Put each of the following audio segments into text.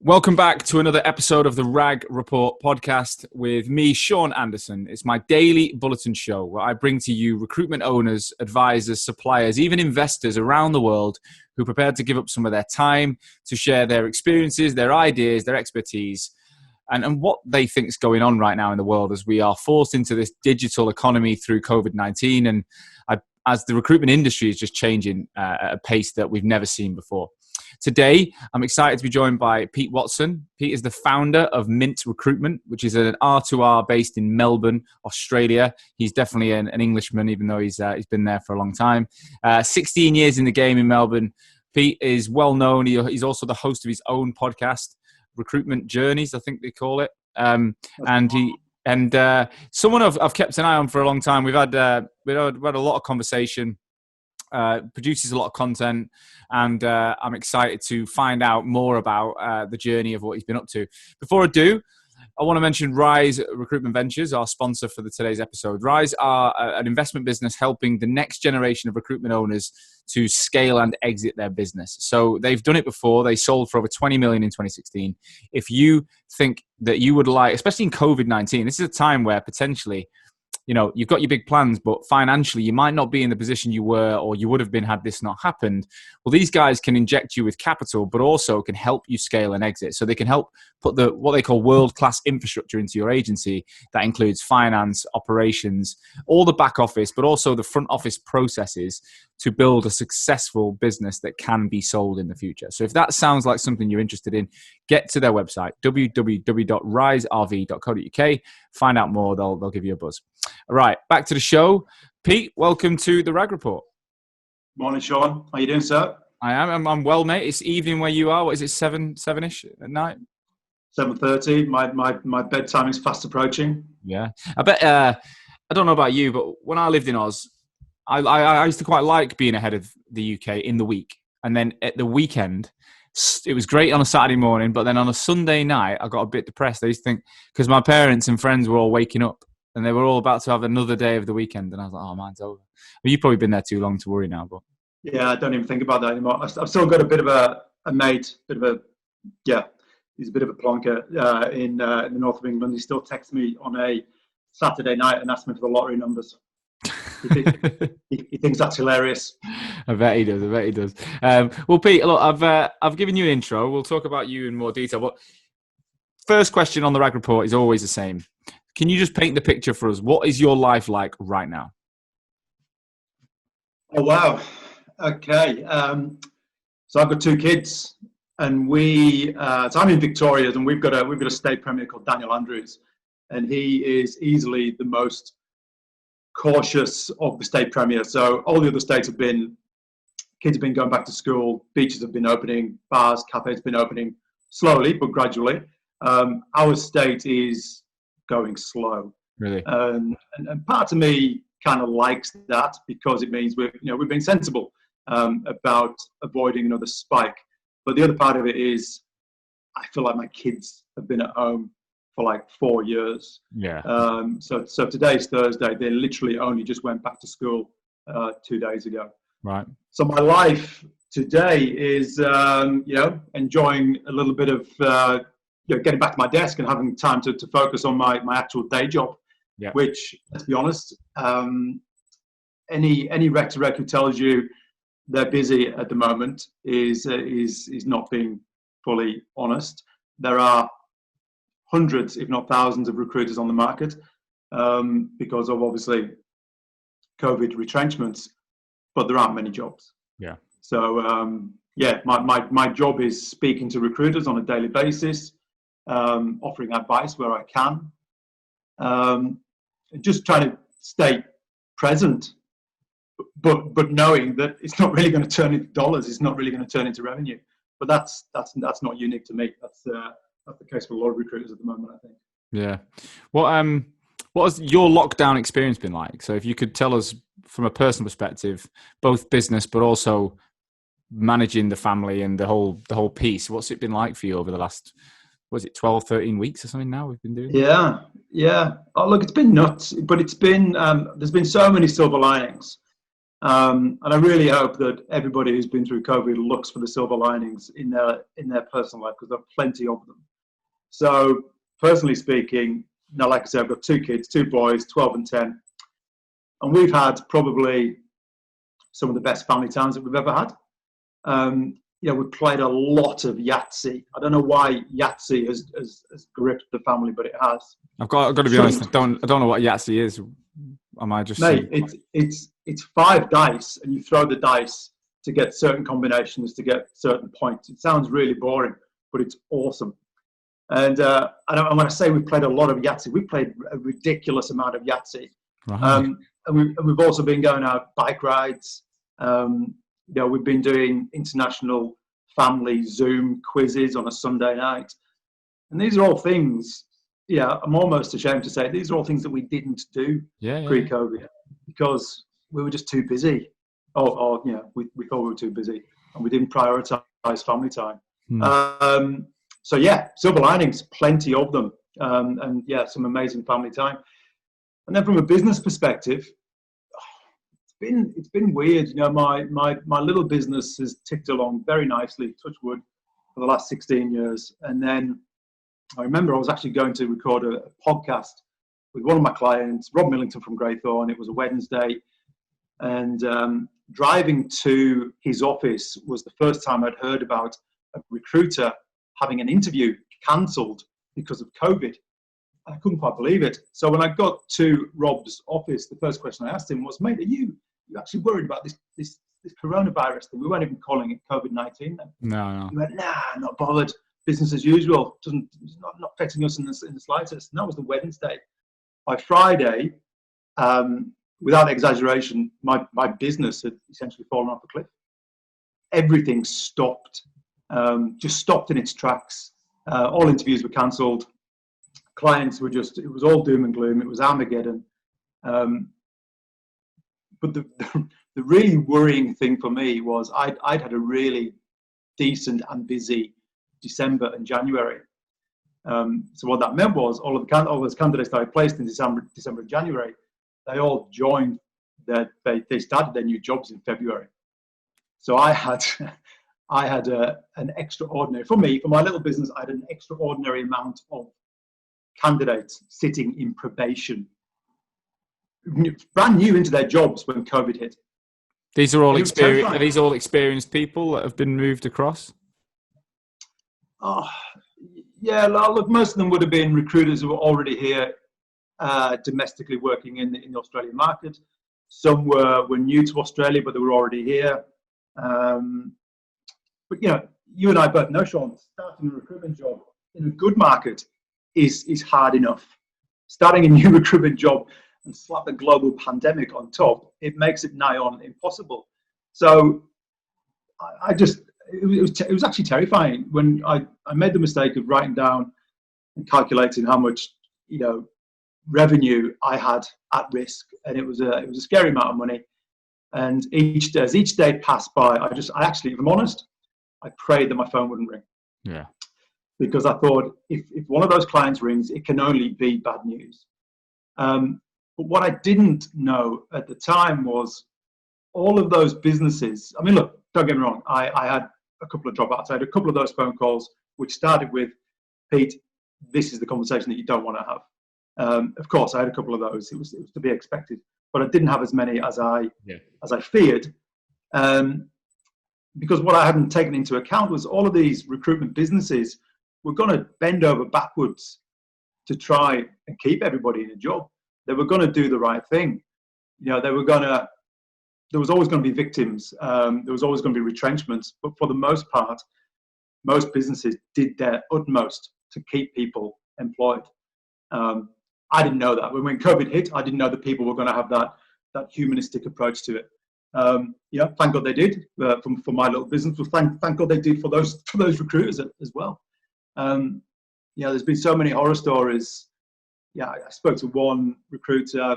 Welcome back to another episode of the RAG Report podcast with me, Sean Anderson. It's my daily bulletin show where I bring to you recruitment owners, advisors, suppliers, even investors around the world who are prepared to give up some of their time to share their experiences, their ideas, their expertise, and what they think is going on right now in the world as we are forced into this digital economy through COVID-19. And as the recruitment industry is just changing at a pace that we've never seen before. Today, I'm excited to be joined by Pete Watson. Pete is the founder of Mint Recruitment, which is an R2R based in Melbourne, Australia. He's definitely an Englishman, even though he's been there for a long time. 16 years in the game in Melbourne. Pete is well known. He's also the host of his own podcast, Recruitment Journeys, I think they call it. Someone I've kept an eye on for a long time. We've had a lot of conversation. Produces a lot of content, and I'm excited to find out more about the journey of what he's been up to. Before I do, I want to mention Rhys Recruitment Ventures, our sponsor for today's episode. Rhys are an investment business helping the next generation of recruitment owners to scale and exit their business. So they've done it before. They sold for over 20 million in 2016. If you think that you would like, especially in COVID-19, this is a time where potentially, you've got your big plans, but financially you might not be in the position you were or you would have been had this not happened. Well, these guys can inject you with capital, but also can help you scale and exit. So they can help put what they call world-class infrastructure into your agency. That includes finance, operations, all the back office, but also the front office processes to build a successful business that can be sold in the future. So if that sounds like something you're interested in, get to their website, www.rysrv.co.uk. Find out more. They'll give you a buzz. All right, back to the show. Pete, welcome to the RAG Report. Morning, Sean. How you doing, sir? I am. I'm well, mate. It's evening where you are. What is it, 7-ish at night? 7:30. My bedtime is fast approaching. Yeah. I bet, I don't know about you, but when I lived in Oz, I used to quite like being ahead of the UK in the week. And then at the weekend, it was great on a Saturday morning, but then on a Sunday night, I got a bit depressed. I used to think, because my parents and friends were all waking up and they were all about to have another day of the weekend. And I was like, oh, mine's over. Well, you've probably been there too long to worry now. But yeah, I don't even think about that anymore. I've still got a bit of a mate, he's a bit of a plonker in the north of England. He still texts me on a Saturday night and asks me for the lottery numbers. He thinks that's hilarious. I bet he does. Well, Pete, look, I've given you an intro. We'll talk about you in more detail. But first question on the RAG Report is always the same. Can you just paint the picture for us? What is your life like right now? Oh, wow. Okay. So I've got two kids, and so I'm in Victoria, and we've got a state premier called Daniel Andrews, and he is easily the most cautious of the state premier. So all the other states kids have been going back to school, beaches have been opening, bars, cafes have been opening slowly but gradually. Our state is going slow. Really? And part of me kind of likes that because it means we're being sensible about avoiding another spike. But the other part of it is I feel like my kids have been at home for like 4 years. Yeah. So today's Thursday. They literally only just went back to school 2 days ago. Right. So my life today is, enjoying a little bit of, getting back to my desk and having time to focus on my actual day job. Yeah. Which, let's be honest, any rec to rec who tells you they're busy at the moment is not being fully honest. There are hundreds, if not thousands, of recruiters on the market because of obviously COVID retrenchments, but there aren't many jobs. Yeah. So my job is speaking to recruiters on a daily basis, offering advice where I can, just trying to stay present, but knowing that it's not really going to turn into dollars, it's not really going to turn into revenue. But that's not unique to me. That's the case for a lot of recruiters at the moment, I think. Yeah. What has your lockdown experience been like? So if you could tell us from a personal perspective, both business but also managing the family and the whole piece, what's it been like for you over the last, was it 12, 13 weeks or something now we've been doing? Yeah. Oh, look, it's been nuts, but it's been, there's been so many silver linings. And I really hope that everybody who's been through COVID looks for the silver linings in their personal life, because there are plenty of them. So personally speaking, now, like I said, I've got 2 kids, 2 boys, 12 and 10. And we've had probably some of the best family times that we've ever had. We played a lot of Yahtzee. I don't know why Yahtzee has gripped the family, but it has. I've got to be honest. I don't know what Yahtzee is. Am I just? Mate, it's 5 dice, and you throw the dice to get certain combinations to get certain points. It sounds really boring, but it's awesome. And when I say we've played a lot of Yahtzee, we've played a ridiculous amount of Yahtzee. Right. And we've also been going out bike rides. We've been doing international family Zoom quizzes on a Sunday night. And these are all things, I'm almost ashamed to say, these are all things that we didn't do pre-COVID because we were just too busy. We thought we were too busy and we didn't prioritize family time. Silver linings, plenty of them. Some amazing family time. And then from a business perspective, it's been weird. My little business has ticked along very nicely, touch wood, for the last 16 years. And then I remember I was actually going to record a podcast with one of my clients, Rob Millington from Greythorn. It was a Wednesday. And driving to his office was the first time I'd heard about a recruiter having an interview cancelled because of COVID. I couldn't quite believe it. So when I got to Rob's office, the first question I asked him was, "Mate, are you actually worried about this coronavirus thing?" We weren't even calling it COVID-19 then. No. He went, "Nah, not bothered. Business as usual. It's not affecting us in the slightest." And that was the Wednesday. By Friday, without exaggeration, my business had essentially fallen off a cliff. Everything stopped, just stopped in its tracks. All interviews were cancelled. Clients were it was all doom and gloom. It was Armageddon. But the really worrying thing for me was I'd had a really decent and busy December and January. So what that meant was all those candidates that I placed in December and January, they all joined they started their new jobs in February. So I had an extraordinary, for my little business, I had an extraordinary amount of candidates sitting in probation, brand new into their jobs when COVID hit. These are all experienced. Are these all experienced people that have been moved across? Oh, yeah. Look, most of them would have been recruiters who were already here, domestically working in the Australian market. Some were new to Australia, but they were already here. But you and I both know, Sean, starting a recruitment job in a good market is hard enough. Starting a new recruitment job and slap a global pandemic on top, it makes it nigh on impossible. So it was actually terrifying when I made the mistake of writing down and calculating how much revenue I had at risk, and it was a scary amount of money. And as each day passed by, I actually, if I'm honest, I prayed that my phone wouldn't ring. Yeah. Because I thought if one of those clients rings, it can only be bad news. But what I didn't know at the time was all of those businesses. I mean, look, don't get me wrong. I had a couple of dropouts. I had a couple of those phone calls, which started with, "Pete, this is the conversation that you don't want to have." Of course, I had a couple of those. It was to be expected, but I didn't have as many as I feared. Because what I hadn't taken into account was all of these recruitment businesses were going to bend over backwards to try and keep everybody in a job. They were going to do the right thing. There was always going to be victims. There was always going to be retrenchments. But for the most part, most businesses did their utmost to keep people employed. I didn't know that. When COVID hit, I didn't know that people were going to have that humanistic approach to it. Thank God they did for my little business. Well, thank God they did for those recruiters as well. There's been so many horror stories. I spoke to one recruiter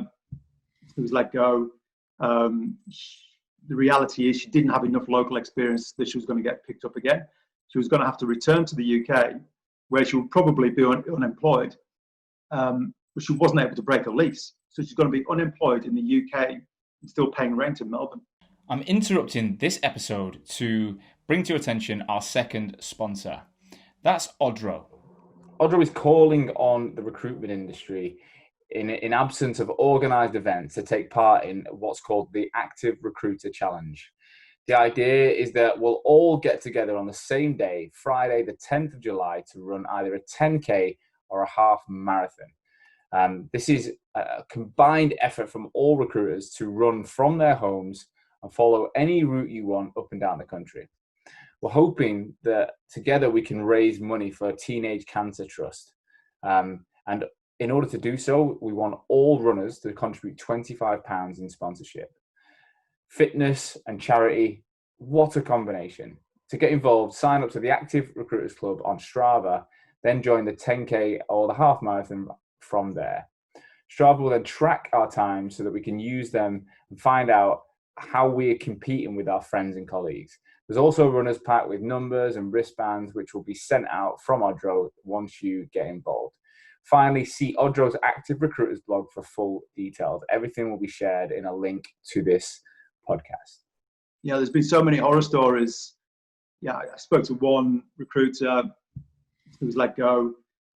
who was let go. The reality is she didn't have enough local experience that she was going to get picked up again. She was going to have to return to the UK, where she would probably be unemployed, but she wasn't able to break a lease. So she's going to be unemployed in the UK and still paying rent in Melbourne. I'm interrupting this episode to bring to your attention our second sponsor. That's Odro. Odro is calling on the recruitment industry in absence of organised events to take part in what's called the Active Recruiter Challenge. The idea is that we'll all get together on the same day, Friday, the 10th of July, to run either a 10K or a half marathon. This is a combined effort from all recruiters to run from their homes and follow any route you want up and down the country. We're hoping that together we can raise money for a teenage cancer trust. And in order to do so, we want all runners to contribute £25 in sponsorship. Fitness and charity, what a combination. To get involved, sign up to the Active Recruiters Club on Strava, then join the 10K or the half marathon from there. Strava will then track our times so that we can use them and find out how we are competing with our friends and colleagues. There's also a runner's pack with numbers and wristbands, which will be sent out from Odro once you get involved. Finally, see Odro's Active Recruiters blog for full details. Everything will be shared in a link to this podcast. Yeah, there's been so many horror stories. Yeah, I spoke to one recruiter who was let go.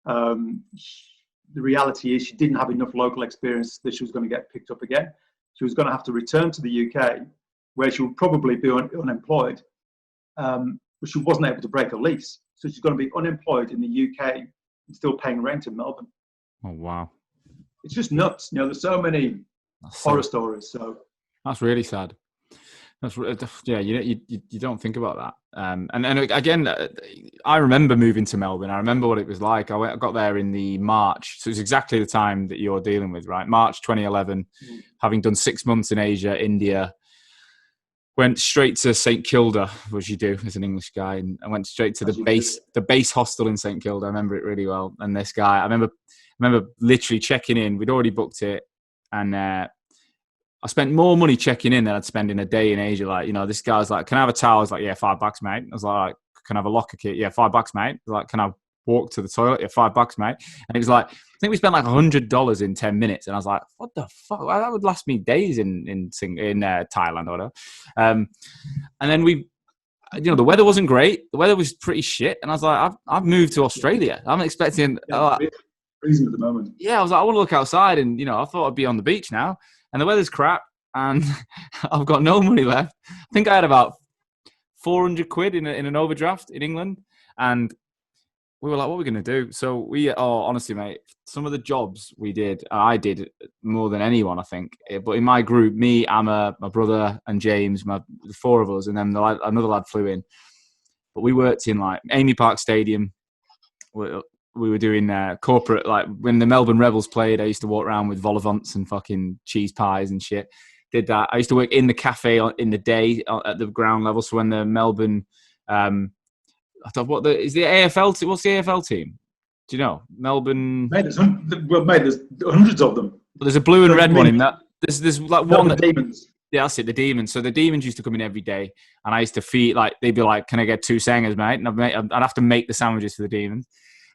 The reality is she didn't have enough local experience that she was going to get picked up again. She was going to have to return to the UK, where she would probably be unemployed, but she wasn't able to break a lease. So she's going to be unemployed in the UK and still paying rent in Melbourne. Oh, wow. It's just nuts. There's so many horror stories. So that's really sad. Yeah, you don't think about that. And again, I remember moving to Melbourne. I remember what it was like. I got there in the March, so it's exactly the time that you're dealing with, right? March 2011, having done 6 months in Asia, India, went straight to St Kilda, as you do as an English guy, and I went straight to the base hostel in St Kilda. I remember it really well. And this guy, I remember literally checking in. We'd already booked it, and I spent more money checking in than I'd spend in a day in Asia. Like, this guy's like, can I have a towel? I was like, yeah, $5, mate. I was like, can I have a locker kit? Yeah, $5, mate. I was like, can I walk to the toilet? Yeah, $5, mate. And it was like, I think we spent like $100 in 10 minutes. And I was like, what the fuck? Well, that would last me days in Thailand or whatever. And then the weather wasn't great. The weather was pretty shit. And I was like, I've moved to Australia. I'm expecting... freezing at the moment. Yeah, I was like, I want to look outside. And, I thought I'd be on the beach now. And the weather's crap, and I've got no money left. I think I had about 400 quid in an overdraft in England, and we were like, what are we going to do? So honestly, mate, some of the jobs I did more than anyone, I think. But in my group, me, Amma, my brother, and James, the four of us, and then another lad flew in. But we worked in like Amy Park Stadium. We were doing corporate, like when the Melbourne Rebels played, I used to walk around with vol au vents and fucking cheese pies and shit. Did that. I used to work in the cafe in the day at the ground level. So when the Melbourne, I thought, is the AFL? What's the AFL team? Do you know? Melbourne. Mate, there's hundreds of them. But there's a blue and red one in that. There's like one. The Demons. Yeah, that's it, the Demons. So the Demons used to come in every day, and I used to feed, like, they'd be like, can I get 2 sangers, mate? And I'd have to make the sandwiches for the Demons.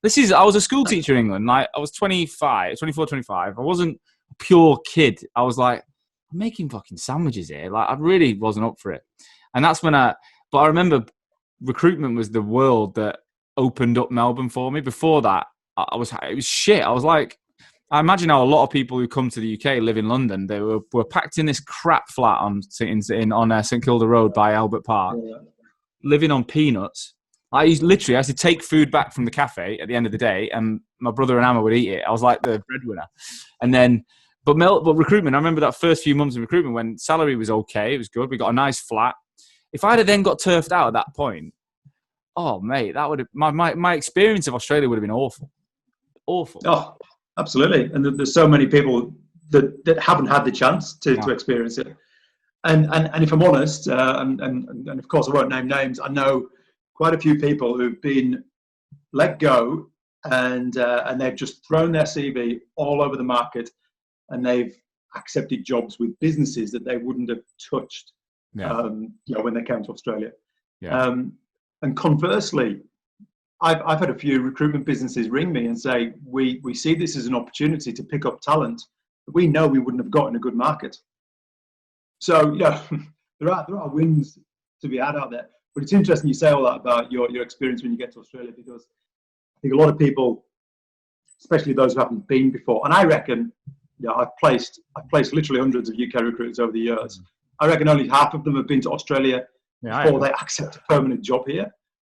I was a school teacher in England. Like, I was 24, 25. I wasn't a pure kid. I was like, I'm making fucking sandwiches here. Like, I really wasn't up for it. And that's when but I remember recruitment was the world that opened up Melbourne for me. Before that, it was shit. I was like, I imagine how a lot of people who come to the UK live in London. They were packed in this crap flat on St Kilda Road by Albert Park, living on peanuts. I had to take food back from the cafe at the end of the day, and my brother and Amma would eat it. I was like the breadwinner. And then, but recruitment, I remember that first few months of recruitment when salary was okay, it was good. We got a nice flat. If I'd have then got turfed out at that point, oh mate, that would have my experience of Australia would have been awful. Awful. Oh, absolutely. And there's so many people that haven't had the chance to experience it. And if I'm honest, and of course I won't name names, I know quite a few people who've been let go and they've just thrown their CV all over the market, and they've accepted jobs with businesses that they wouldn't have touched when they came to Australia. Yeah. And conversely, I've had a few recruitment businesses ring me and say, we see this as an opportunity to pick up talent that we know we wouldn't have got in a good market. So, there are wins to be had out there. But it's interesting you say all that about your experience when you get to Australia, because I think a lot of people, especially those who haven't been before, and I reckon, I've placed literally hundreds of UK recruiters over the years. I reckon only half of them have been to Australia before they accept a permanent job here.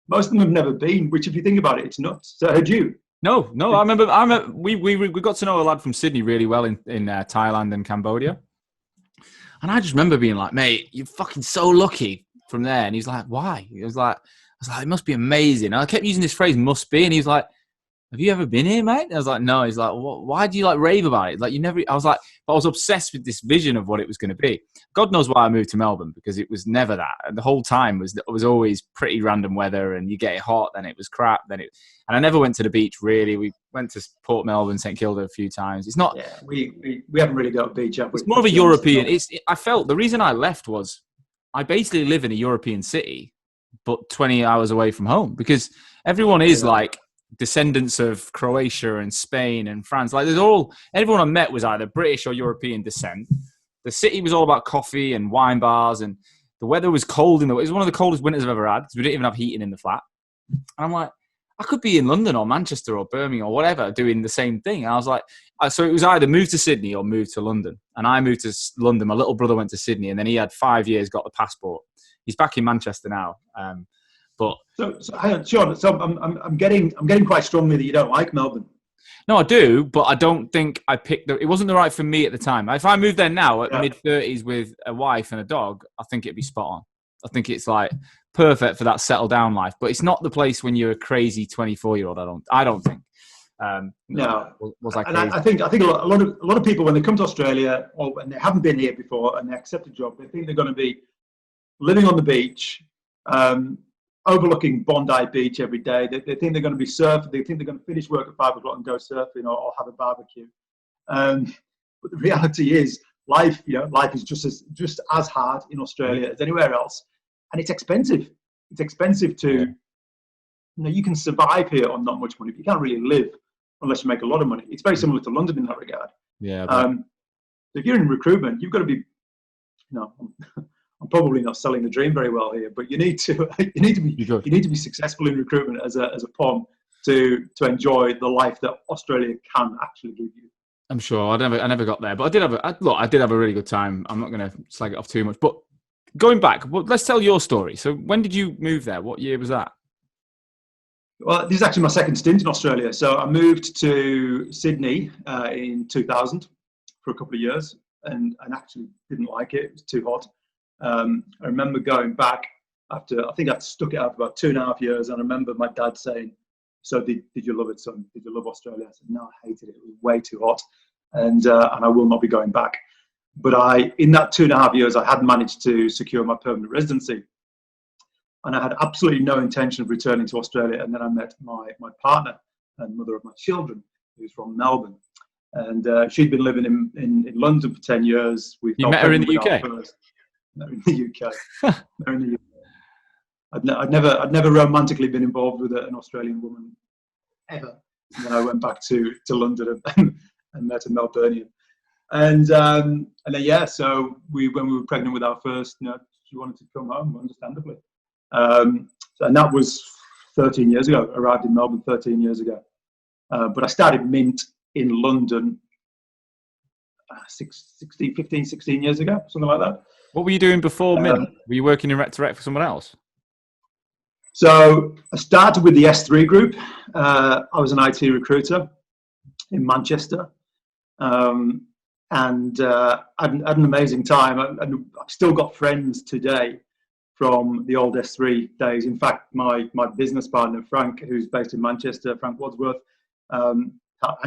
Most of them have never been, which, if you think about it, it's nuts. So had you? No. I remember we got to know a lad from Sydney really well in Thailand and Cambodia. And I just remember being like, mate, you're fucking so lucky from there. And he's like, why? I was like, it must be amazing. And I kept using this phrase, must be. And he was like, have you ever been here, mate? And I was like, no. He's like, why do you like rave about it? Like, you never, I was obsessed with this vision of what it was going to be. God knows why I moved to Melbourne, because it was never that. And the whole time was always pretty random weather, and you get it hot, then it was crap. And I never went to the beach really. We went to Port Melbourne, St Kilda a few times. It's not. Yeah, we haven't really got a beach, have we? It's more of a European. I felt the reason I left was I basically live in a European city, but 20 hours away from home, because everyone is like descendants of Croatia and Spain and France. Like everyone I met was either British or European descent. The city was all about coffee and wine bars, and the weather was cold. It was one of the coldest winters I've ever had, because we didn't even have heating in the flat. And I'm like, I could be in London or Manchester or Birmingham or whatever doing the same thing. And I was like, so it was either move to Sydney or move to London. And I moved to London. My little brother went to Sydney, and then he had 5 years, got the passport. He's back in Manchester now. But hang on, Sean. So I'm getting quite strongly that you don't like Melbourne. No, I do, but I don't think I picked it wasn't the right for me at the time. If I moved there now at mid-30s with a wife and a dog, I think it'd be spot on. I think it's like perfect for that settle down life. But it's not the place when you're a crazy 24-year-old. I don't think. No. Was I crazy? And I think a lot of people, when they come to Australia or when they haven't been here before and they accept a job, they think they're going to be living on the beach, overlooking Bondi Beach every day. They think they're going to be surfing. They think they're going to finish work at 5 o'clock and go surfing or have a barbecue. But the reality is, life is just as hard in Australia as anywhere else, and it's expensive. It's expensive to, you can survive here on not much money, but you can't really live unless you make a lot of money. It's very similar to London in that regard. Yeah. If you're in recruitment, you've got to be, I'm probably not selling the dream very well here, but you need to be successful in recruitment as a POM to enjoy the life that Australia can actually give you. I'm sure I never got there, but I did have a really good time. I'm not going to slag it off too much, but going back, let's tell your story. So when did you move there? What year was that? Well, this is actually my second stint in Australia. So I moved to Sydney in 2000 for a couple of years, and actually didn't like it. It was too hot. I remember going back after, I think I'd stuck it out for about 2.5 years, and I remember my dad saying, so did you love it, son? Did you love Australia? I said, no, I hated it. It was way too hot, and I will not be going back. But in that 2.5 years, I had managed to secure my permanent residency, and I had absolutely no intention of returning to Australia. And then I met my partner and mother of my children, who's from Melbourne, and she'd been living in London for 10 years. You met her in the UK? No, in the UK. I'd never romantically been involved with an Australian woman ever. And then I went back to London and met a Melburnian. And then so when we were pregnant with our first, she wanted to come home, understandably. And that was 13 years ago. Arrived in Melbourne 13 years ago. But I started Mint in London 16 years ago, something like that. What were you doing before Mint? Were you working in Rec to Rec for someone else? So I started with the S3 group. I was an IT recruiter in Manchester. And I had an amazing time. And I've still got friends today from the old S3 days. In fact, my business partner, Frank, who's based in Manchester, Frank Wadsworth, I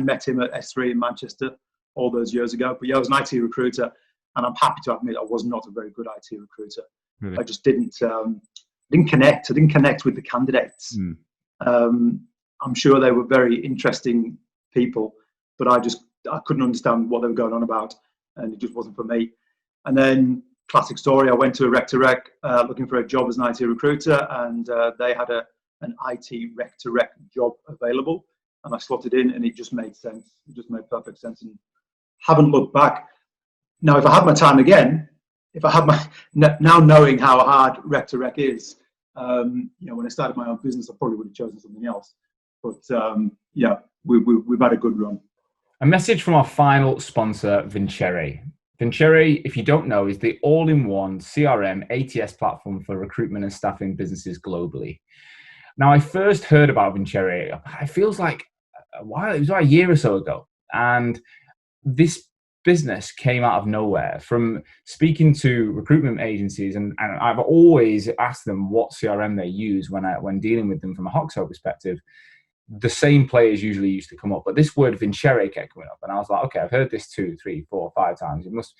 met him at S3 in Manchester all those years ago. But I was an IT recruiter. And I'm happy to admit I was not a very good IT recruiter. Really? I just didn't connect. I didn't connect with the candidates. I'm sure they were very interesting people, but I couldn't understand what they were going on about, and it just wasn't for me. And then, classic story, I went to a Rec to Rec looking for a job as an IT recruiter, and they had an IT Rec to Rec job available, and I slotted in, and it just made sense. It just made perfect sense, and haven't looked back. Now, if I had my time again, if I had now knowing how hard rec to rec is, when I started my own business, I probably would have chosen something else. But we've had a good run. A message from our final sponsor, Vincere. Vincere, if you don't know, is the all-in-one CRM ATS platform for recruitment and staffing businesses globally. Now, I first heard about Vincere, it feels like it was about a year or so ago. And this business came out of nowhere from speaking to recruitment agencies. And I've always asked them what CRM they use when dealing with them from a Hoxo perspective. The same players usually used to come up, but this word Vincere kept coming up, and I was like, okay, I've heard this 2, 3, 4, 5 times. It must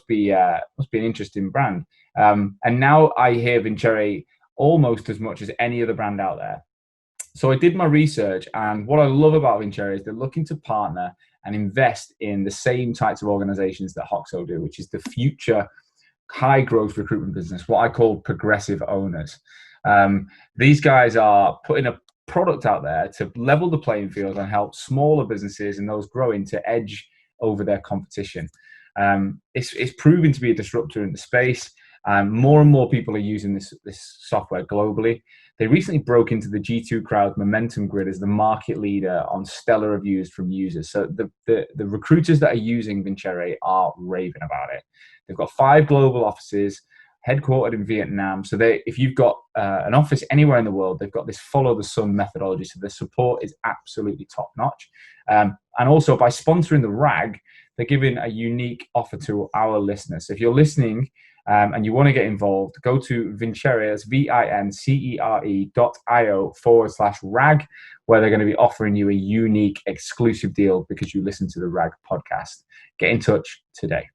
be an interesting brand. And now I hear Vincere almost as much as any other brand out there. So I did my research, and what I love about Vincere is they're looking to partner and invest in the same types of organizations that Hoxo do, which is the future high growth recruitment business, what I call progressive owners. These guys are putting a product out there to level the playing field and help smaller businesses and those growing to edge over their competition. It's proven to be a disruptor in the space. More and more people are using this software globally. They recently broke into the G2 Crowd Momentum Grid as the market leader on stellar reviews from users. So the recruiters that are using Vincere are raving about it. They've got 5 global offices, headquartered in Vietnam. So if you've got an office anywhere in the world, they've got this follow the sun methodology. So the support is absolutely top notch. And also by sponsoring the RAG, they're giving a unique offer to our listeners. So if you're listening and you want to get involved, go to Vincere, vincere.io/RAG, where they're going to be offering you a unique exclusive deal because you listen to the RAG podcast. Get in touch today.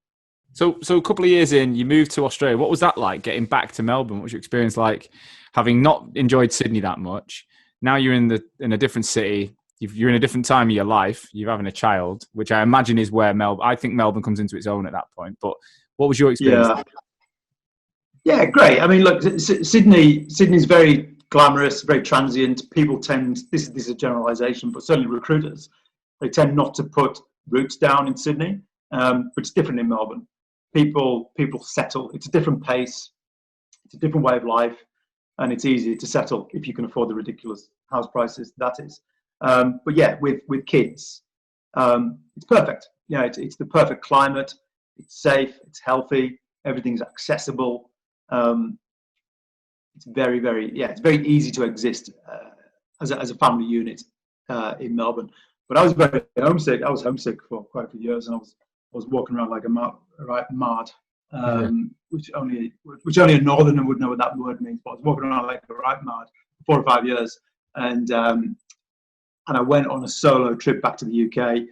So a couple of years in, you moved to Australia. What was that like, getting back to Melbourne? What was your experience like, having not enjoyed Sydney that much? Now you're in a different city. You're in a different time of your life. You're having a child, which I imagine is where I think Melbourne comes into its own at that point. But what was your experience like? Yeah, great. I mean, look, Sydney's very glamorous, very transient. People tend, this is a generalization, but certainly recruiters, they tend not to put roots down in Sydney, but it's different in Melbourne. People settle. It's a different pace. It's a different way of life, and it's easy to settle if you can afford the ridiculous house prices. That is, but yeah, with kids, it's perfect. Yeah, it's the perfect climate. It's safe. It's healthy. Everything's accessible. It's very, it's very easy to exist as a family unit in Melbourne. But I was very homesick. I was homesick for quite a few years, and I was walking around like a right mad, which only a northerner would know what that word means. But I was walking around like a right mad for 4 or 5 years, and I went on a solo trip back to the UK,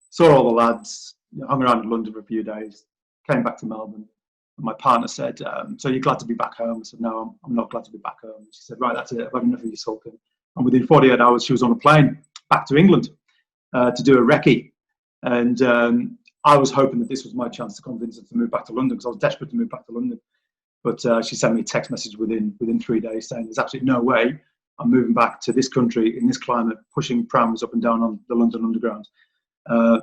saw all the lads, hung around in London for a few days, came back to Melbourne. And my partner said, "So you're glad to be back home?" I said, "No, I'm not glad to be back home." She said, "Right, that's it. I've had enough of you sulking." And within 48 hours, she was on a plane back to England to do a recce, and I was hoping that this was my chance to convince her to move back to London, because I was desperate to move back to London. But she sent me a text message within 3 days saying, "There's absolutely no way I'm moving back to this country in this climate, pushing prams up and down on the London Underground."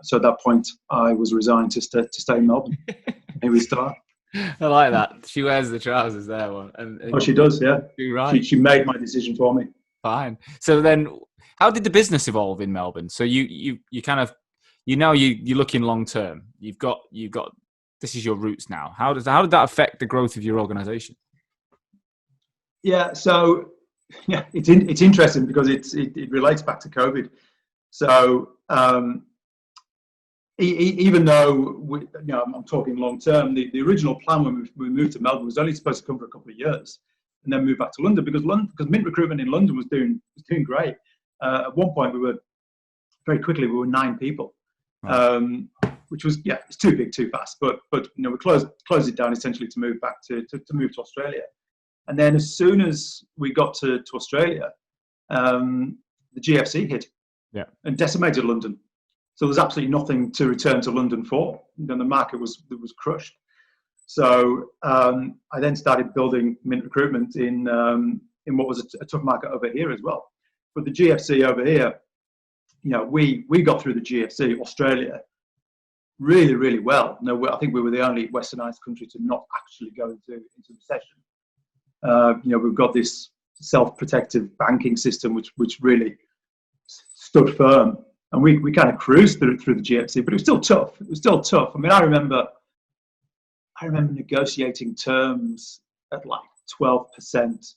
So at that point, I was resigned to stay in Melbourne. Here we start. I like that. She wears the trousers there. And she does, yeah. Right. She made my decision for me. Fine. So then, how did the business evolve in Melbourne? So you kind of, you're looking long term. You've got this is your roots now. How did that affect the growth of your organization? Yeah. So yeah, it's interesting because it relates back to COVID. So even though I'm talking long term, the original plan when we moved to Melbourne was only supposed to come for a couple of years and then move back to London, because Mint Recruitment in London was doing great. At one point, we were 9 people, which was it's too big, too fast. But we closed it down essentially to move back to move to Australia. And then as soon as we got to Australia, the GFC hit and decimated London. So there's absolutely nothing to return to London for. Then the market was crushed. So I then started building Mint Recruitment in what was a tough market over here as well. But the GFC over here, we got through the GFC, Australia, really, really well. No, I think we were the only westernized country to not actually go into recession. We've got this self-protective banking system, which really stood firm, and we kind of cruised through the GFC, but it was still tough. It was still tough. I mean, I remember negotiating terms at like 12%.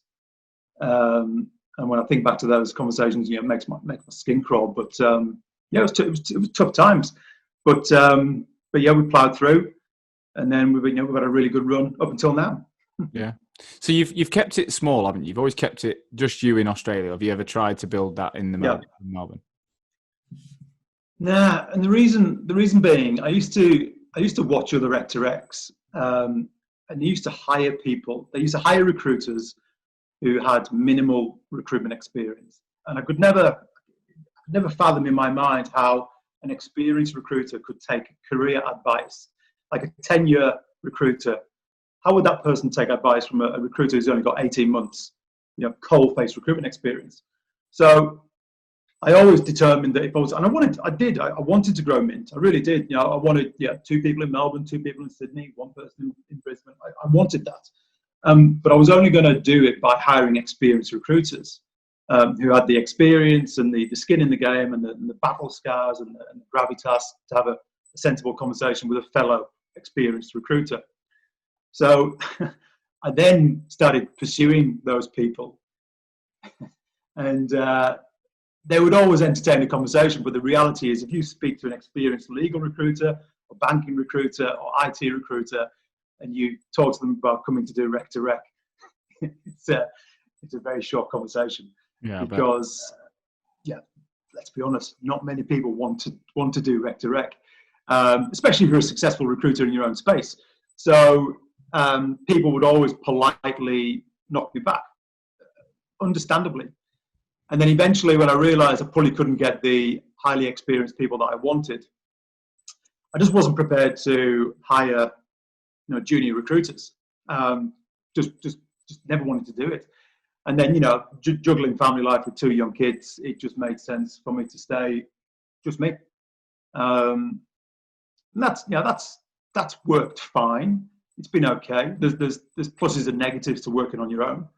And when I think back to those conversations, it makes my skin crawl. But it was tough times. But yeah, we ploughed through, and then we've had a really good run up until now. Yeah. So you've kept it small, haven't you? You've always kept it just you in Australia. Have you ever tried to build that in Melbourne? Nah, and the reason being, I used to watch other Rec to Recs, and they used to hire people. They used to hire recruiters who had minimal recruitment experience, and I could never fathom in my mind how an experienced recruiter could take career advice, like a 10-year recruiter. How would that person take advice from a recruiter who's only got 18 months, coal-face recruitment experience? So I always determined that if I was, and I wanted to grow Mint. I really did. I wanted 2 people in Melbourne, 2 people in Sydney, 1 person in Brisbane. I wanted that. But I was only going to do it by hiring experienced recruiters who had the experience and the skin in the game and the battle scars and the gravitas to have a sensible conversation with a fellow experienced recruiter. So I then started pursuing those people, and they would always entertain a conversation. But the reality is, if you speak to an experienced legal recruiter or banking recruiter or IT recruiter, and you talk to them about coming to do Rec to Rec, it's a very short conversation. Yeah, because let's be honest, not many people want to do Rec to Rec, especially if you're a successful recruiter in your own space. So people would always politely knock me back, understandably. And then eventually, when I realized I probably couldn't get the highly experienced people that I wanted, I just wasn't prepared to hire junior recruiters. Just never wanted to do it. And then juggling family life with 2 young kids, it just made sense for me to stay just me. And that's worked fine. It's been okay. There's pluses and negatives to working on your own.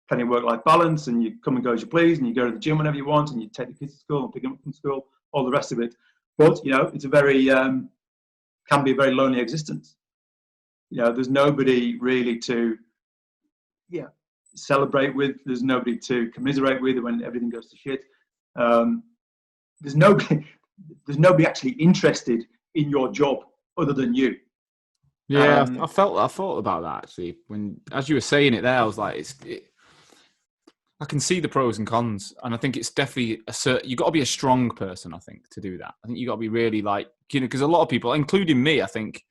Plenty of work-life balance, and you come and go as you please, and you go to the gym whenever you want, and you take the kids to school and pick them up from school, all the rest of it. But it's a very can be a very lonely existence. There's nobody really to celebrate with. There's nobody to commiserate with when everything goes to shit. There's nobody actually interested in your job other than you. Yeah, I thought about that actually. When as you were saying it there, I was like, I can see the pros and cons, and I think it's definitely you got to be a strong person, I think, to do that. I think you got to be really because a lot of people, including me, I think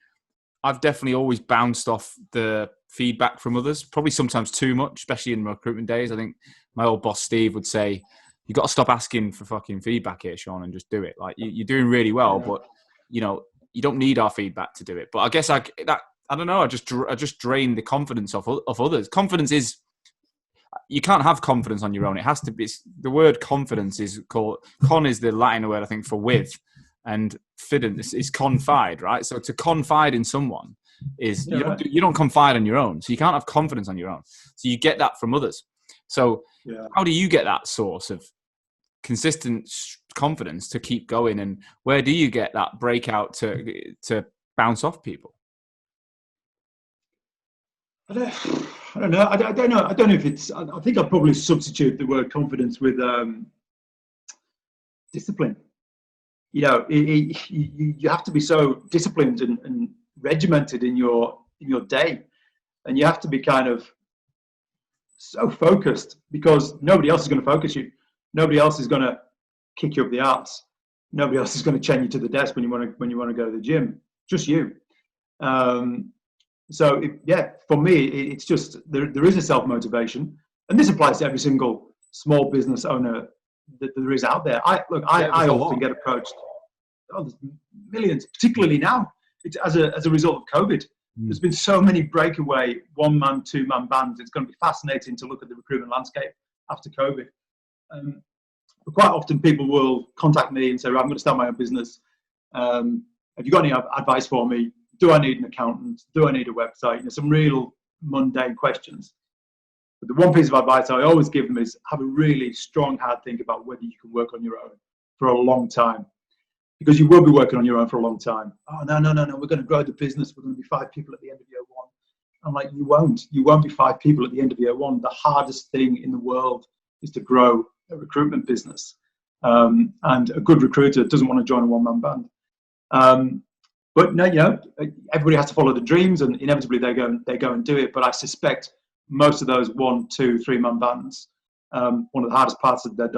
I've definitely always bounced off the feedback from others, probably sometimes too much, especially in recruitment days. I think my old boss Steve would say, "You got to stop asking for fucking feedback here, Sean, and just do it. Like you're doing really well, but you don't need our feedback to do it." But I guess I don't know. I just drain the confidence of others. Confidence is. You can't have confidence on your own. It has to be. The word confidence is called con is the Latin word I think for with, and fidence is confide, right? So to confide in someone is you don't confide on your own. So you can't have confidence on your own. So you get that from others. So how do you get that source of consistent confidence to keep going, and where do you get that breakout to bounce off people? I don't know. I don't know. I don't know if it's. I think I'd probably substitute the word confidence with discipline. You have to be so disciplined and regimented in your day, and you have to be kind of so focused because nobody else is going to focus you. Nobody else is going to kick you up the arse. Nobody else is going to chain you to the desk when you want to go to the gym. Just you. So for me, it's just there is a self-motivation, and this applies to every single small business owner that there is out there. I often get approached. There's millions, particularly now. It's as a result of COVID. There's been so many breakaway 1-man, 2-man bands. It's going to be fascinating to look at the recruitment landscape after COVID. But quite often, people will contact me and say, "I'm going to start my own business. Have you got any advice for me? Do I need an accountant? Do I need a website? You know, some real mundane questions. But the one piece of advice I always give them is have a really strong, hard think about whether you can work on your own for a long time. Because you will be working on your own for a long time. Oh, no, we're going to grow the business. We're going to be 5 people at the end of year 1. I'm like, you won't. You won't be 5 people at the end of year 1. The hardest thing in the world is to grow a recruitment business. And a good recruiter doesn't want to join a one-man band. But no, you know, everybody has to follow the dreams, and inevitably they go and do it. But I suspect most of those 1, 2, 3-man bands, one of the hardest parts that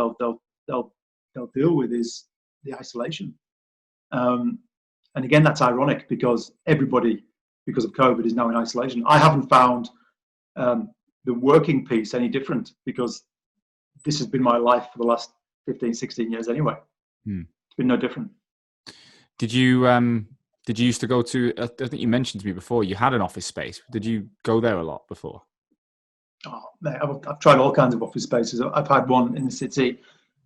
they'll deal with is the isolation. And again, that's ironic because everybody, because of COVID, is now in isolation. I haven't found the working piece any different because this has been my life for the last 15, 16 years anyway. It's been no different. Did you used to go to, I think you mentioned to me before, you had an office space. Did you go there a lot before? Oh, mate, I've tried all kinds of office spaces. I've had one in the city.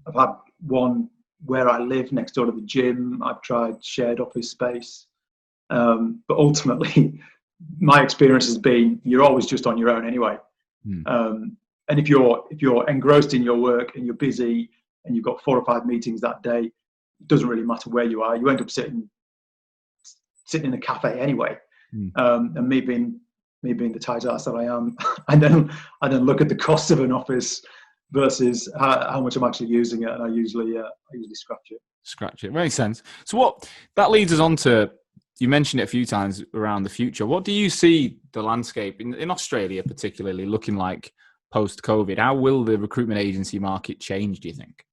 I've had one where I live next door to the gym. I've tried shared office space. But ultimately, my experience has been you're always just on your own anyway. And if you're engrossed in your work and you're busy and you've got 4 or 5 meetings that day, it doesn't really matter where you are. You end up sitting in a cafe anyway. And me being the tight ass that I am, I then look at the cost of an office versus how much I'm actually using it, and I usually scratch it. Scratch it. Makes sense. So what that leads us on to, you mentioned it a few times around the future. What do you see the landscape in Australia particularly looking like post-COVID? How will the recruitment agency market change, do you think?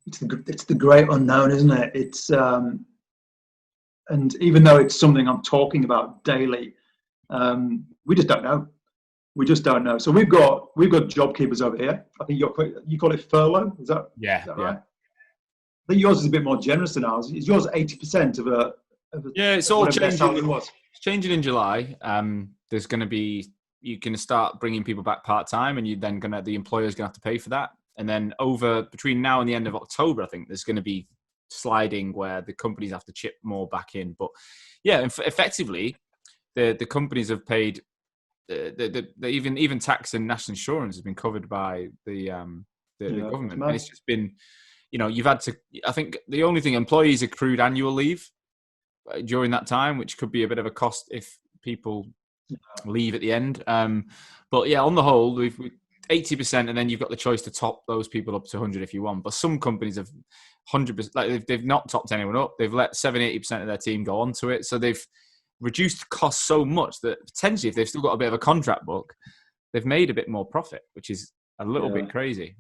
It's the great unknown, isn't it? It's and even though it's something I'm talking about daily, we just don't know. We just don't know. So we've got job keepers over here. I think you call it furlough. Is that right? I think yours is a bit more generous than ours. Is yours 80% of a yeah, it's all changing. It's changing in July. There's going to be, you can start bringing people back part-time, and the employer's going to have to pay for that. And then between now and the end of October, I think there's going to be sliding where the companies have to chip more back in. But yeah, effectively, the companies have paid. Even tax and national insurance has been covered by the government. And it's just been, you've had to. I think the only thing, employees accrued annual leave during that time, which could be a bit of a cost if people leave at the end. But yeah, on the whole, we've 80%, and then you've got the choice to top those people up to 100 if you want. But some companies have 100%. Like they've not topped anyone up. They've let 70-80% of their team go onto it. So they've reduced costs so much that potentially, if they've still got a bit of a contract book, they've made a bit more profit, which is a little bit crazy.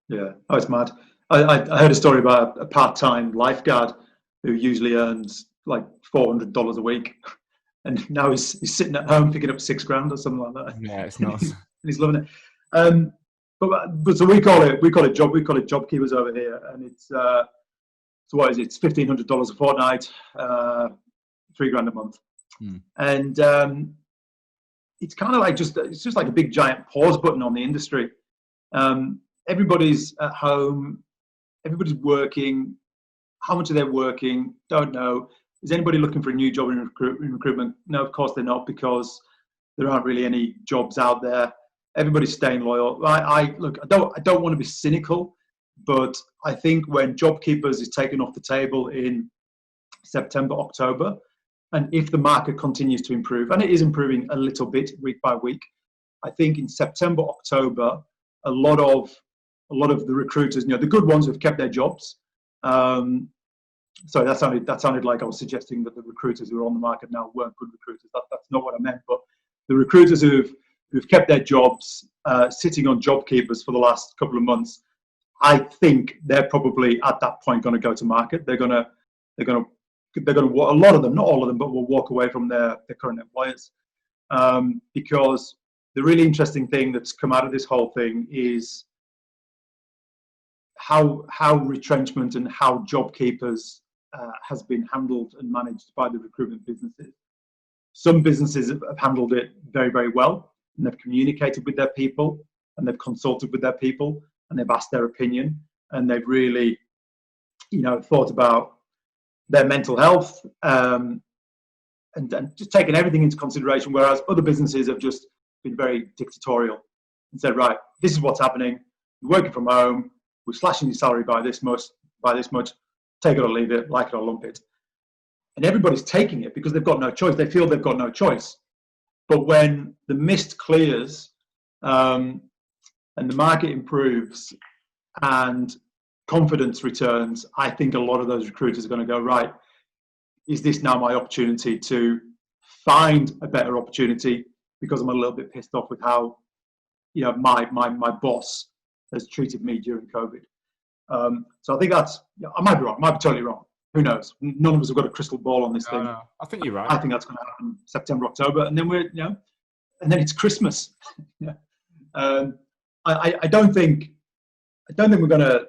Yeah, it's mad. I heard a story about a part-time lifeguard who usually earns like $400 a week, and now he's sitting at home picking up $6,000 or something like that. Yeah, it's nuts. And he's loving it. But so we call it job keepers over here, and it's so what is it? It's $1,500 a fortnight, $3,000 a month, and it's kind of like it's just like a big giant pause button on the industry. Everybody's at home, everybody's working. How much are they working? Don't know. Is anybody looking for a new job in recruitment? No, of course they're not, because there aren't really any jobs out there. Everybody's staying loyal. I don't want to be cynical, but I think when job keepers is taken off the table in September, October, and if the market continues to improve, and it is improving a little bit week by week, I think in September, October, a lot of the recruiters, the good ones who've kept their jobs. Sorry, that sounded like I was suggesting that the recruiters who are on the market now weren't good recruiters. That's not what I meant. But the recruiters who've kept their jobs, sitting on job keepers for the last couple of months, I think they're probably at that point going to go to market. They're going to a lot of them, not all of them, but will walk away from their current employers, because the really interesting thing that's come out of this whole thing is how retrenchment and how job keepers has been handled and managed by the recruitment businesses. Some businesses have handled it very, very well, and they've communicated with their people, and they've consulted with their people, and they've asked their opinion, and they've really, thought about their mental health, and just taken everything into consideration, whereas other businesses have just been very dictatorial and said, right, this is what's happening. You're working from home. We're slashing your salary by this much, take it or leave it, like it or lump it. And everybody's taking it because they've got no choice. They feel they've got no choice. But when the mist clears, and the market improves and confidence returns, I think a lot of those recruiters are going to go, right, is this now my opportunity to find a better opportunity, because I'm a little bit pissed off with how my boss has treated me during COVID. So I think I might be wrong, I might be totally wrong. Who knows? None of us have got a crystal ball on this thing. No, I think you're right. I think that's going to happen September, October, and then and then it's Christmas. I don't think we're going to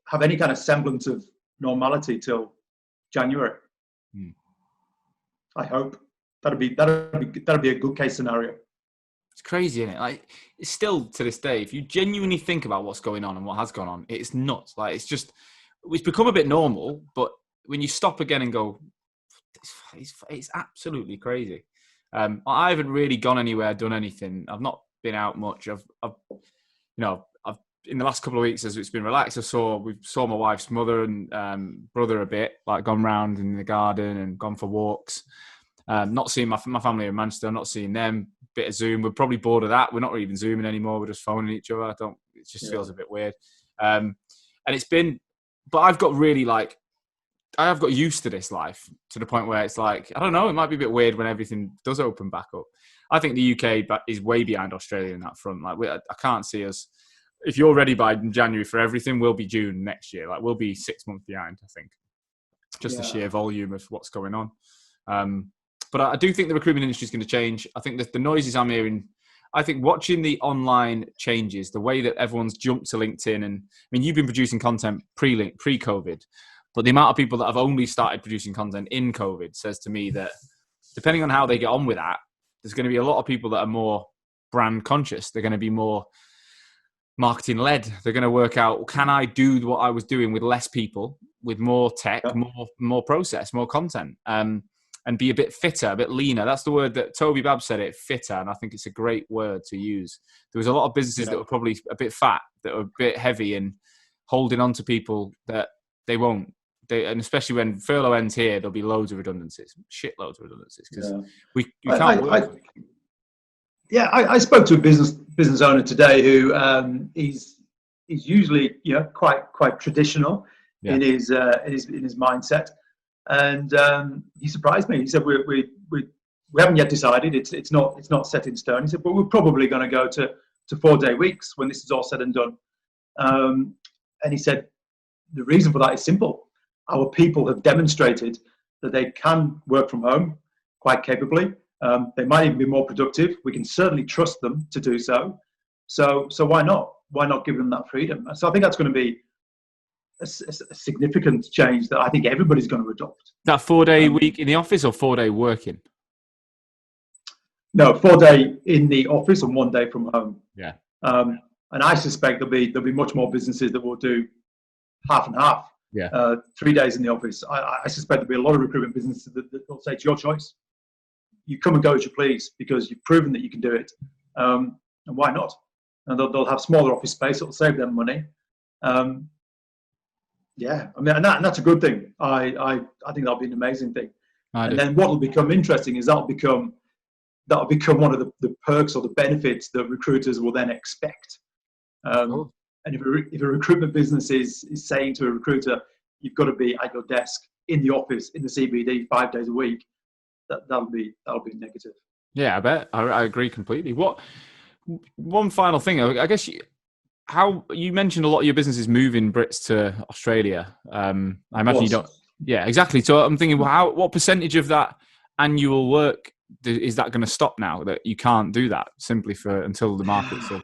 have any kind of semblance of normality till January. I hope that'd be a good case scenario. It's crazy, isn't it? Like, it's still to this day, if you genuinely think about what's going on and what has gone on, it's nuts. Like, it's become a bit normal, but when you stop again and go, it's absolutely crazy. I haven't really gone anywhere, done anything. I've not been out much. I've in the last couple of weeks, as it's been relaxed, we saw my wife's mother and brother a bit, like gone round in the garden and gone for walks. Not seeing my family in Manchester, not seeing them. Bit of Zoom. We're probably bored of that. We're not really even Zooming anymore. We're just phoning each other. It just feels a bit weird. And it's been, but I have got used to this life to the point where it's like, I don't know, it might be a bit weird when everything does open back up. I think the UK is way behind Australia in that front. Like, I can't see us. If you're ready by January for everything, we'll be June next year. Like, we'll be 6 months behind, I think. Just the sheer volume of what's going on. But I do think the recruitment industry is going to change. I think that the noises I'm hearing, I think watching the online changes, the way that everyone's jumped to LinkedIn, and I mean, you've been producing content pre-COVID, but the amount of people that have only started producing content in COVID says to me that depending on how they get on with that, there's going to be a lot of people that are more brand conscious. They're going to be more marketing led. They're going to work out, can I do what I was doing with less people, with more tech, more process, more content, and be a bit fitter, a bit leaner. That's the word that Toby Babb said it, fitter. And I think it's a great word to use. There was a lot of businesses that were probably a bit fat, that were a bit heavy and holding on to people that they won't. And especially when furlough ends here, there'll be loads of redundancies, shitloads of redundancies, because we can't work. I spoke to a business owner today who he's usually quite traditional in his mindset, and he surprised me. He said we haven't yet decided. It's not set in stone. He said, but we're probably going to go to 4-day weeks when this is all said and done. And he said the reason for that is simple. Our people have demonstrated that they can work from home quite capably. They might even be more productive. We can certainly trust them to do so. So why not? Why not give them that freedom? So I think that's going to be a significant change that I think everybody's going to adopt. That 4-day week in the office or 4-day working? No, 4-day in the office and 1 day from home. Yeah. And I suspect there'll be much more businesses that will do half and half. Yeah. 3 days in the office. I suspect there'll be a lot of recruitment businesses that will say it's your choice. You come and go as you please because you've proven that you can do it. And why not? And they'll have smaller office space. It'll save them money. Yeah, I mean, and that's a good thing. I think that'll be an amazing thing. And then what will become interesting is that'll become one of the perks or the benefits that recruiters will then expect. And if a recruitment business is saying to a recruiter, you've got to be at your desk in the office in the CBD 5 days a week, that'll be negative. Yeah, I bet. I agree completely. One final thing, I guess how you mentioned a lot of your businesses moving Brits to Australia. I imagine you don't. Yeah, exactly. So I'm thinking, what percentage of that annual work is that going to stop now that you can't do that simply until the market's up?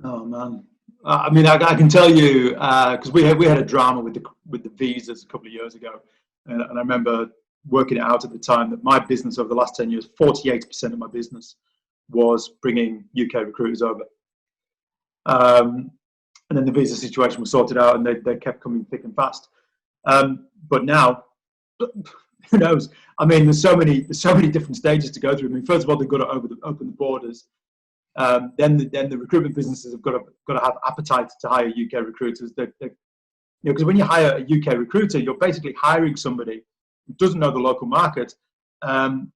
Oh man, I mean, I can tell you because we had a drama with the visas a couple of years ago, and I remember working it out at the time that my business over the last 10 years, 48% of my business was bringing UK recruiters over. and then the visa situation was sorted out, and they kept coming thick and fast. But now, who knows? I mean, there's so many different stages to go through. I mean, first of all, they've got to open the borders. Then the recruitment businesses have got to have appetite to hire UK recruiters. Because when you hire a UK recruiter, you're basically hiring somebody who doesn't know the local market, and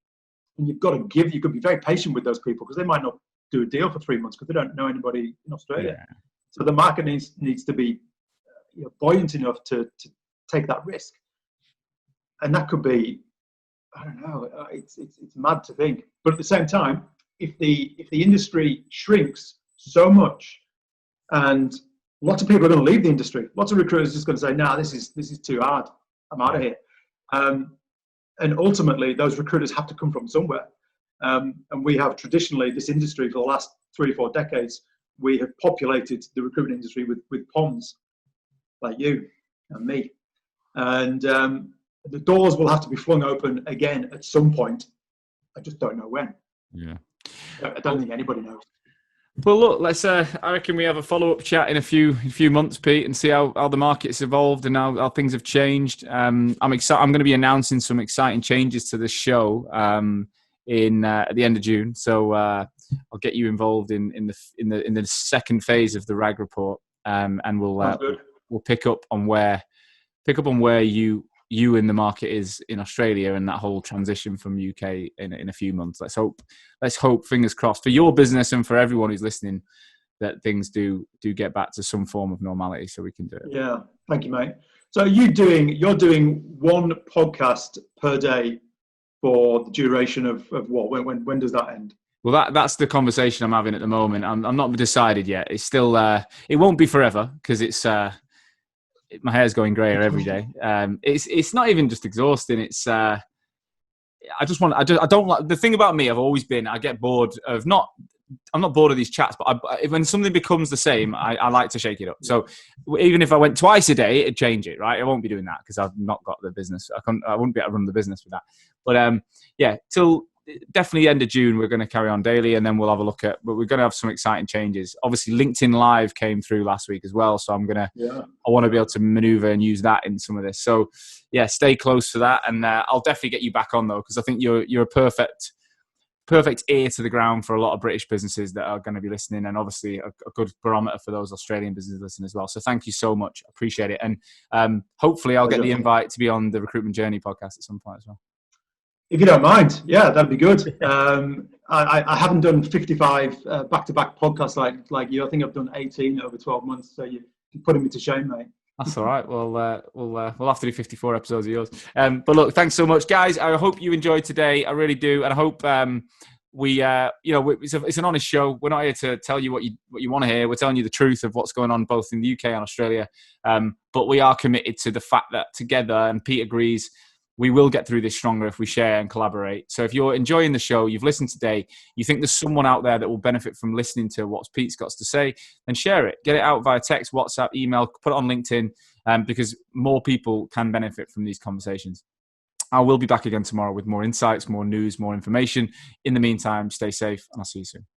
you've got to be very patient with those people, because they might not do a deal for 3 months because they don't know anybody in Australia. Yeah. So the market needs to be buoyant enough to take that risk, and that could be, I don't know, it's mad to think. But at the same time, if the industry shrinks so much, and lots of people are going to leave the industry, lots of recruiters are just going to say, "No, this is too hard. I'm out of here." And ultimately, those recruiters have to come from somewhere. And we have traditionally, this industry for the last 3 or 4 decades, we have populated the recruitment industry with POMs like you and me. And the doors will have to be flung open again at some point. I just don't know when. Yeah. I don't think anybody knows. Well, look, let's. I reckon we have a follow-up chat in a few months, Pete, and see how the market's evolved and how things have changed. I'm excited. I'm going to be announcing some exciting changes to the show at the end of June. So I'll get you involved in the second phase of the RAG report, and we'll pick up on where you in the market is in Australia, and that whole transition from UK in a few months. Let's hope, fingers crossed, for your business and for everyone who's listening, that things do get back to some form of normality, so we can do it. Yeah, thank you, mate. So you're doing one podcast per day for the duration of what? When does that end? Well, that's the conversation I'm having at the moment. I'm not decided yet. It's still it won't be forever, because it's my hair's going grayer every day. It's not even just exhausting. It's I don't like, the thing about me, I've always been, I get bored of I'm not bored of these chats, but when something becomes the same, I like to shake it up. So even if I went twice a day, it'd change it, right? I won't be doing that because I've not got the business. I wouldn't be able to run the business with that. But till definitely end of June, we're going to carry on daily, and then we'll have a look but we're going to have some exciting changes. Obviously, LinkedIn Live came through last week as well, so I want to be able to maneuver and use that in some of this. So yeah, stay close to that, and I'll definitely get you back on though, because I think you're a perfect ear to the ground for a lot of British businesses that are going to be listening, and obviously a good barometer for those Australian businesses listening as well. So thank you so much. I appreciate it. And hopefully I'll get the invite to be on the Recruitment Journey podcast at some point as well. If you don't mind, yeah, that'd be good. I haven't done 55 back-to-back podcasts like you. I think I've done 18 over 12 months. So you're putting me to shame, mate. That's all right. We'll have to do 54 episodes of yours. But look, thanks so much, guys. I hope you enjoyed today. I really do, and I hope it's an honest show. We're not here to tell you what you want to hear. We're telling you the truth of what's going on both in the UK and Australia. But we are committed to the fact that together, and Pete agrees, we will get through this stronger if we share and collaborate. So if you're enjoying the show, you've listened today, you think there's someone out there that will benefit from listening to what Pete's got to say, then share it. Get it out via text, WhatsApp, email, put it on LinkedIn, because more people can benefit from these conversations. I will be back again tomorrow with more insights, more news, more information. In the meantime, stay safe, and I'll see you soon.